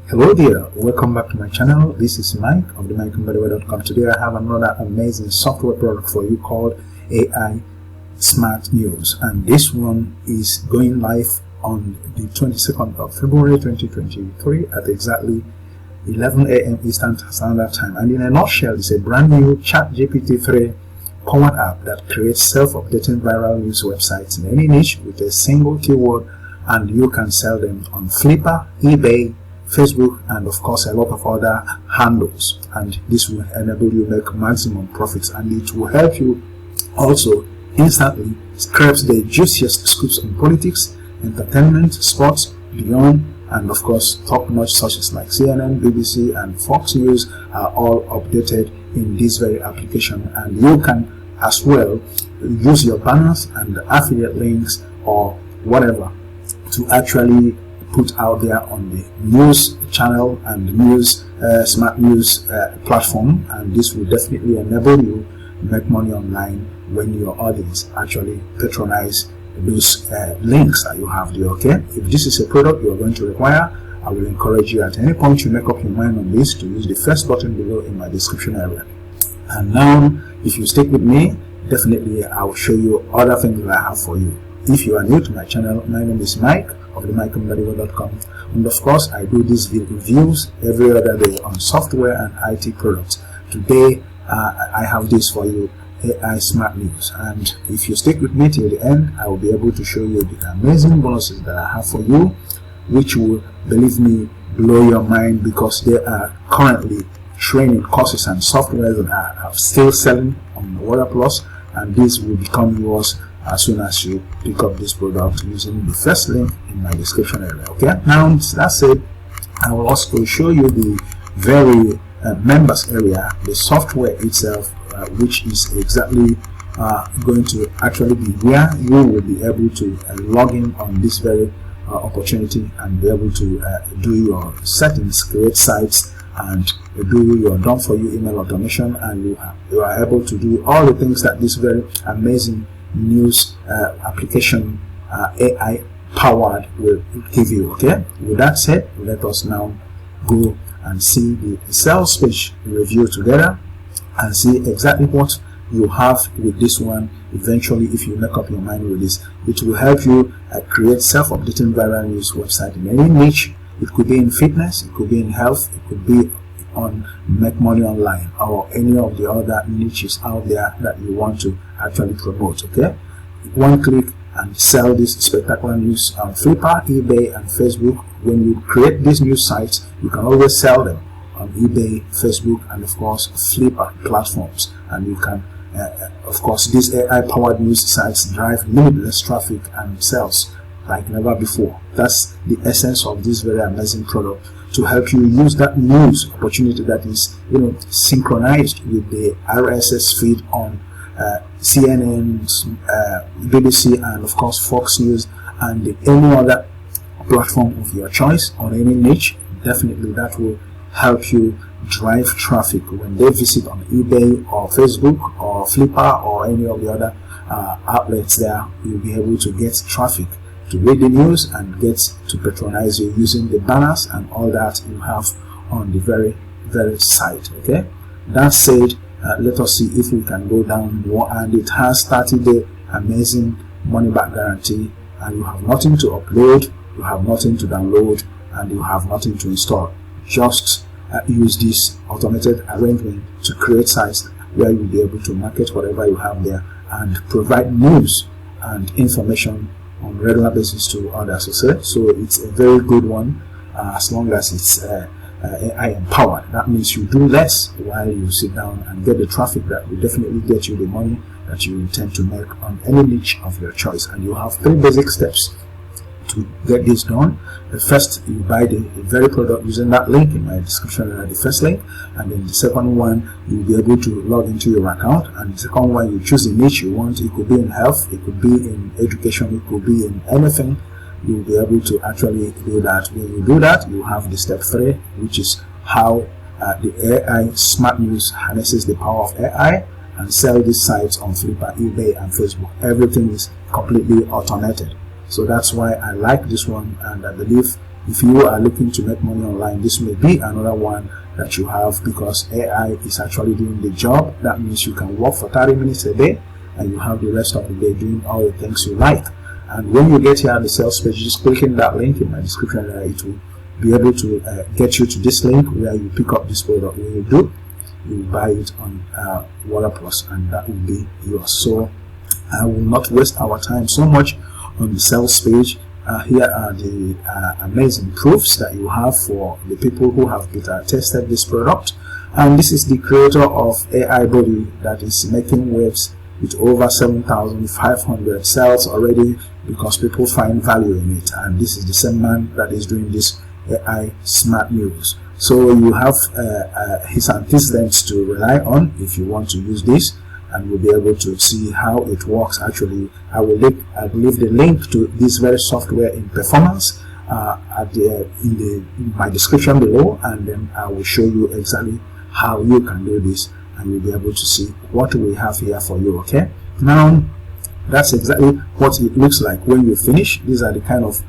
Hello there, welcome back to my channel. This is Mike of the Mbadiwe.com. Today I have another amazing software product for you called AI Smart News, and this one is going live on the 22nd of February 2023 at exactly 11 a.m. Eastern Standard Time. And in a nutshell, it's a brand new ChatGPT-3 powered app that creates self-updating viral news websites in any niche with a single keyword, and you can sell them on Flipper, eBay, Facebook, and of course a lot of other handles. And this will enable you to make maximum profits, and it will help you also instantly scrape the juiciest scoops on politics, entertainment, sports, beyond, and of course top-notch sources like CNN, BBC, and Fox News are all updated in this very application. And you can as well use your banners and affiliate links or whatever to actually put out there on the news channel and the news smart news platform, and this will definitely enable you to make money online when your audience actually patronize those links that you have there. Okay, if this is a product you are going to require, I will encourage you at any point you make up your mind on this to use the first button below in my description area. And now if you stick with me, definitely I will show you other things that I have for you. If you are new to my channel, my name is Mike of the Mbadiwe.com, and of course I do these reviews every other day on software and IT products. Today I have this for you, AI Smart News, and if you stick with me till the end, I will be able to show you the amazing bonuses that I have for you, which will, believe me, blow your mind, because they are currently training courses and software that are still selling on Water Plus, and this will become yours as soon as you pick up this product using the first link in my description area. Okay, now that said, I will also show you the very members area, the software itself, which is exactly going to actually be where you will be able to log in on this very opportunity and be able to do your settings, create sites, and do your done for you email automation, and you are able to do all the things that this very amazing news application AI powered will give you. Okay, with that said, let us now go and see the sales page review together and see exactly what you have with this one. Eventually, if you make up your mind with this, it will help you create self-updating viral news website in any niche. It could be in fitness, it could be in health, it could be on make money online, or any of the other niches out there that you want to actually promote. Okay, one click and sell this spectacular news on Flipper, eBay, and Facebook. When you create these news sites, you can always sell them on eBay, Facebook, and of course Flipper platforms. And you can of course these AI powered news sites drive limitless traffic and sales like never before. That's the essence of this very amazing product, to help you use that news opportunity that is, synchronized with the RSS feed on CNN, BBC, and of course Fox News, and any other platform of your choice on any niche. Definitely that will help you drive traffic when they visit on eBay or Facebook or Flipper or any of the other outlets there. You'll be able to get traffic to read the news and get to patronize you using the banners and all that you have on the very site. Okay, that said, let us see if we can go down more. And it has 30-day amazing money back guarantee, and you have nothing to upload, you have nothing to download, and you have nothing to install. Just use this automated arrangement to create sites where you'll be able to market whatever you have there and provide news and information on a regular basis to others. So it's a very good one, as long as it's AI empowered. That means you do less while you sit down and get the traffic that will definitely get you the money that you intend to make on any niche of your choice. And you have 3 basic steps to get this done. The first, you buy the very product using that link in my description, the first link, and then the second one, you'll be able to log into your account, and the second one, you choose the niche you want. It could be in health, it could be in education, it could be in anything. You'll be able to actually do that. When you do that, you have the step 3, which is how the AI Smart News harnesses the power of AI and sell these sites on Flipper, eBay, and Facebook. Everything is completely automated. So that's why I like this one, and I believe if you are looking to make money online, this may be another one that you have, because AI is actually doing the job. That means you can work for 30 minutes a day and you have the rest of the day doing all the things you like. And when you get here at the sales page, just clicking that link in my description, it will be able to get you to this link where you pick up this product. When you do, you buy it on Waterplus, and that will be yours. So I will not waste our time so much on the sales page. Here are the amazing proofs that you have for the people who have beta tested this product. And this is the creator of AI Body that is making waves with over 7,500 sales already, because people find value in it. And this is the same man that is doing this AI Smart News. So you have his antecedents to rely on if you want to use this, and you'll be able to see how it works. Actually, I will leave the link to this very software in performance in my description below, and then I will show you exactly how you can do this, and you'll be able to see what we have here for you. Okay, now that's exactly what it looks like when you finish. These are the kind of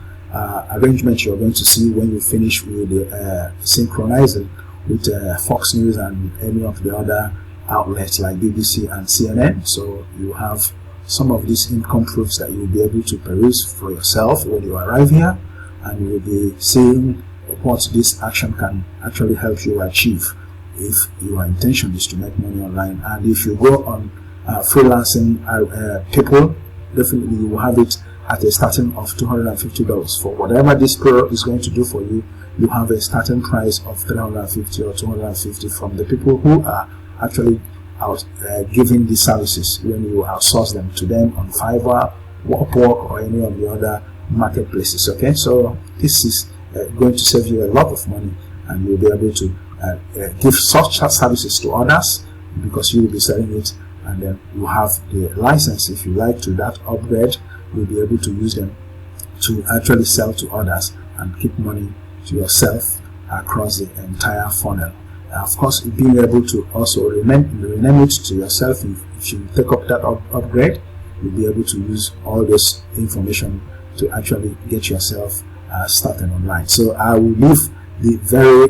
arrangements you're going to see when you finish with the synchronizing with Fox News and any of the other outlets like BBC and CNN. So you have some of these income proofs that you'll be able to peruse for yourself when you arrive here, and you will be seeing what this action can actually help you achieve if your intention is to make money online. And if you go on freelancing people, definitely you will have it at a starting of $250. For whatever this product is going to do for you, you have a starting price of $350 or $250 from the people who are actually giving these services when you outsource them to them on Fiverr, Upwork, or any of the other marketplaces. Okay, so this is going to save you a lot of money, and you'll be able to give such services to others, because you will be selling it, and then you have the license, if you like, to that upgrade. You'll be able to use them to actually sell to others and keep money to yourself across the entire funnel. Of course, being able to also rename it to yourself, if you take up that upgrade, you'll be able to use all this information to actually get yourself started online. So I will leave the very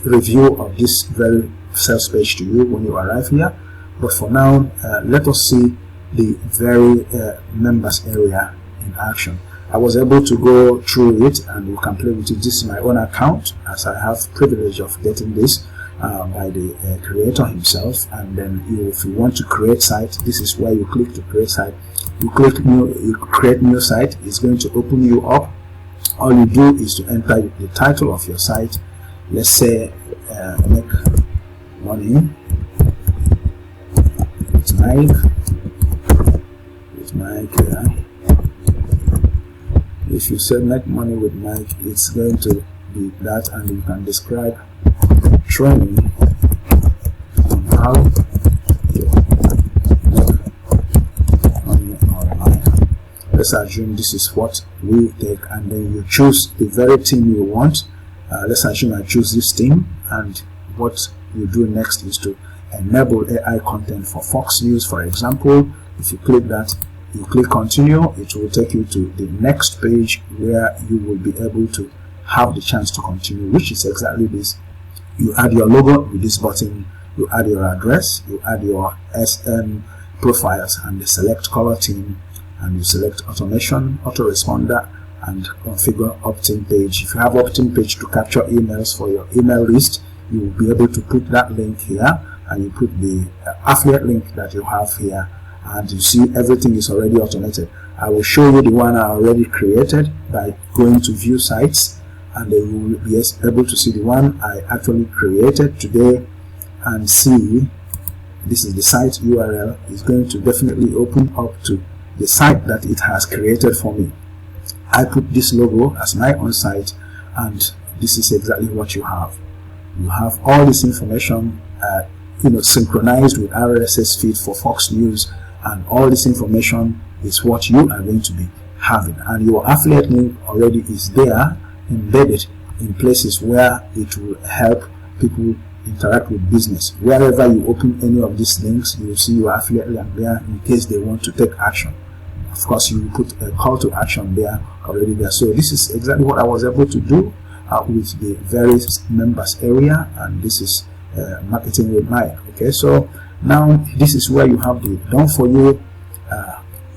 review of this very sales page to you when you arrive here. But for now, let us see the very members area in action. I was able to go through it, and you can play with it. This is my own account, as I have privilege of getting this by the creator himself. And then if you want to create site, this is where you click to create site. You click new, you create new site. It's going to open you up. All you do is to enter the title of your site. Let's say make money with Mike here. If you say make money with Mike, it's going to be that, and you can describe training on how to make money online. Let's assume this is what we take, and then you choose the very theme you want. Let's assume I choose this theme, and what you do next is to enable AI content for Fox News, for example. If you click that, you click continue, it will take you to the next page where you will be able to have the chance to continue, which is exactly this. You add your logo with this button, you add your address, you add your SM profiles, and the select color theme, and you select automation, autoresponder, and configure opt-in page. If you have opt-in page to capture emails for your email list, you will be able to put that link here, and you put the affiliate link that you have here, and you see everything is already automated. I will show you the one I already created by going to view sites, and then you will be able to see the one I actually created today, and see this is the site URL. Is going to definitely open up to the site that it has created for me. I put this logo as my own site, and this is exactly what you have. You have all this information synchronized with RSS feed for Fox News, and all this information is what you are going to be having, and your affiliate link already is there embedded in places where it will help people interact with business. Wherever you open any of these links, you will see your affiliate link there in case they want to take action of course you put a call to action there already there. So this is exactly what I was able to do with the various members area, and this is marketing with Mike. Okay, so now this is where you have the done for you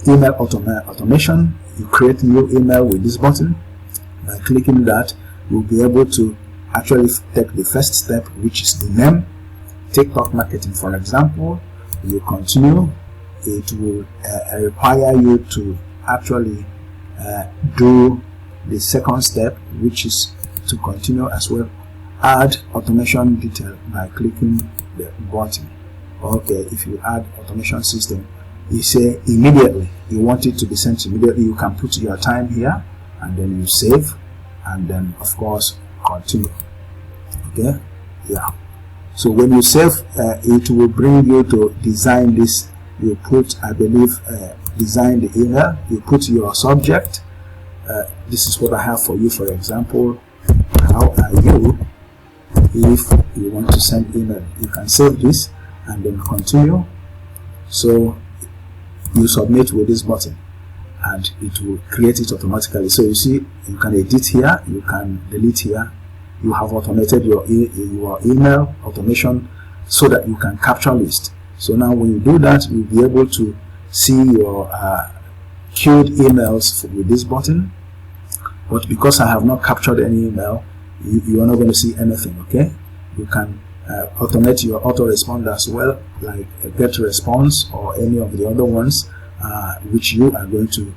email automation. You create new email with this button. By clicking that, you'll be able to actually take the first step, which is the name, TikTok marketing, for example. You continue, it will require you to actually do the second step, which is to continue as well, add automation detail by clicking the button. Okay, if you add automation system, you say immediately you want it to be sent immediately, you can put your time here and then you save, and then of course continue. Okay, yeah, so when you save, it will bring you to design this. You put, I believe, design the email, you put your subject. This is what I have for you. For example, how are you? If you want to send email, you can save this and then continue. So you submit with this button and it will create it automatically. So you see, you can edit here, you can delete here. You have automated your email automation so that you can capture list. So now when you do that, you'll be able to see your queued emails with this button. But because I have not captured any email, you are not going to see anything. Okay, you can automate your autoresponder as well, like a get response or any of the other ones which you are going to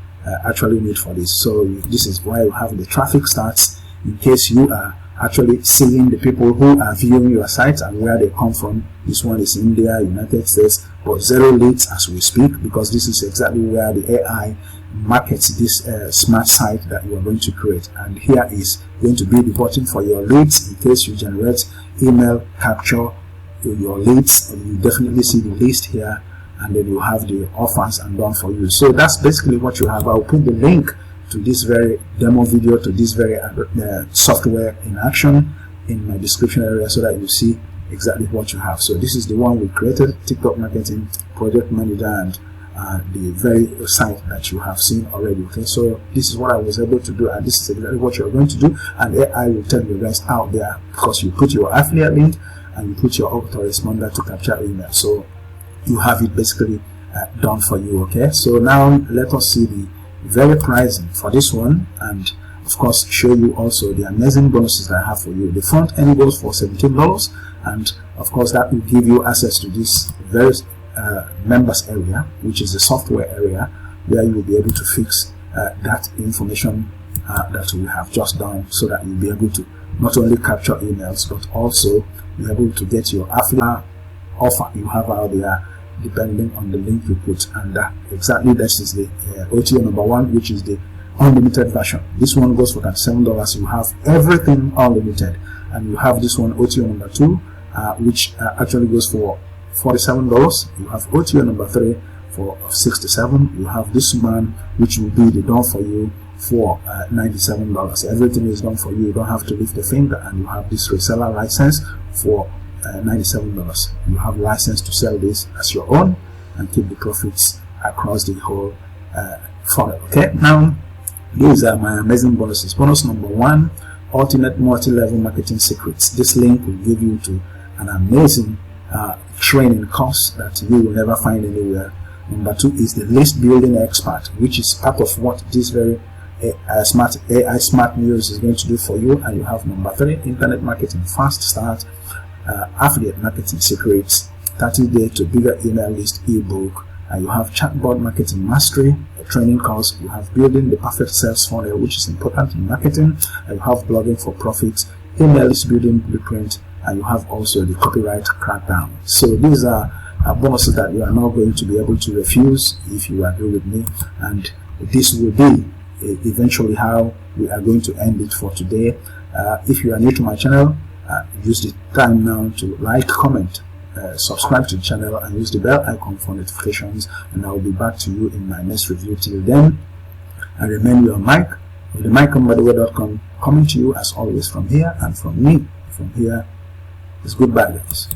actually need for this. So this is why you have the traffic stats, in case you are actually seeing the people who are viewing your site and where they come from. This one is India, United States, but 0 leads as we speak, because this is exactly where the AI markets this smart site that you are going to create. And here is going to be the button for your leads, in case you generate email, capture your leads, and you definitely see the list here, and then you have the offers and done for you. So that's basically what you have. I'll put the link to this very demo video, to this very software in action, in my description area, so that you see exactly what you have. So this is the one we created, TikTok marketing project manager, and the very site that you have seen already. Okay, so this is what I was able to do, and this is exactly what you're going to do, and AI will tell you guys out there, because you put your affiliate link and you put your autoresponder to capture email. So you have it basically done for you. Okay, so now let us see the very pricing for this one, and of course show you also the amazing bonuses that I have for you. The front end goes for $17, and of course that will give you access to this very members area, which is the software area, where you will be able to fix that information that we have just done, so that you'll be able to not only capture emails, but also be able to get your affiliate offer you have out there, depending on the link you put. And exactly this is the OTO number 1, which is the unlimited version. This one goes for $7. You have everything unlimited. And you have this one, OTO number 2, which actually goes for $47. You have OTO number 3 for $67. You have this one, which will be the done for you for $97. Everything is done for you. You don't have to lift a finger. And you have this reseller license for $97. You have license to sell this as your own and keep the profits across the whole funnel. Okay, now these are my amazing bonuses. Bonus number 1, ultimate multi-level marketing secrets. This link will give you to an amazing training course that you will never find anywhere. Number 2 is the list building expert, which is part of what this very AI smart news is going to do for you. And you have number 3, internet marketing fast start, affiliate marketing secrets, 30-day to bigger email list ebook, and you have chatbot marketing mastery, a training course. You have building the perfect sales funnel, which is important in marketing, and you have blogging for profits, email list building blueprint, and you have also the copyright crackdown. So these are bonuses that you are not going to be able to refuse if you agree with me, and this will be eventually how we are going to end it for today. If you are new to my channel, use the time now to like, comment, subscribe to the channel, and use the bell icon for notifications, and I will be back to you in my next review. Till then, I remain your Mike of the Mbadiwe.com, coming to you as always from here, and from me from here is goodbye, guys.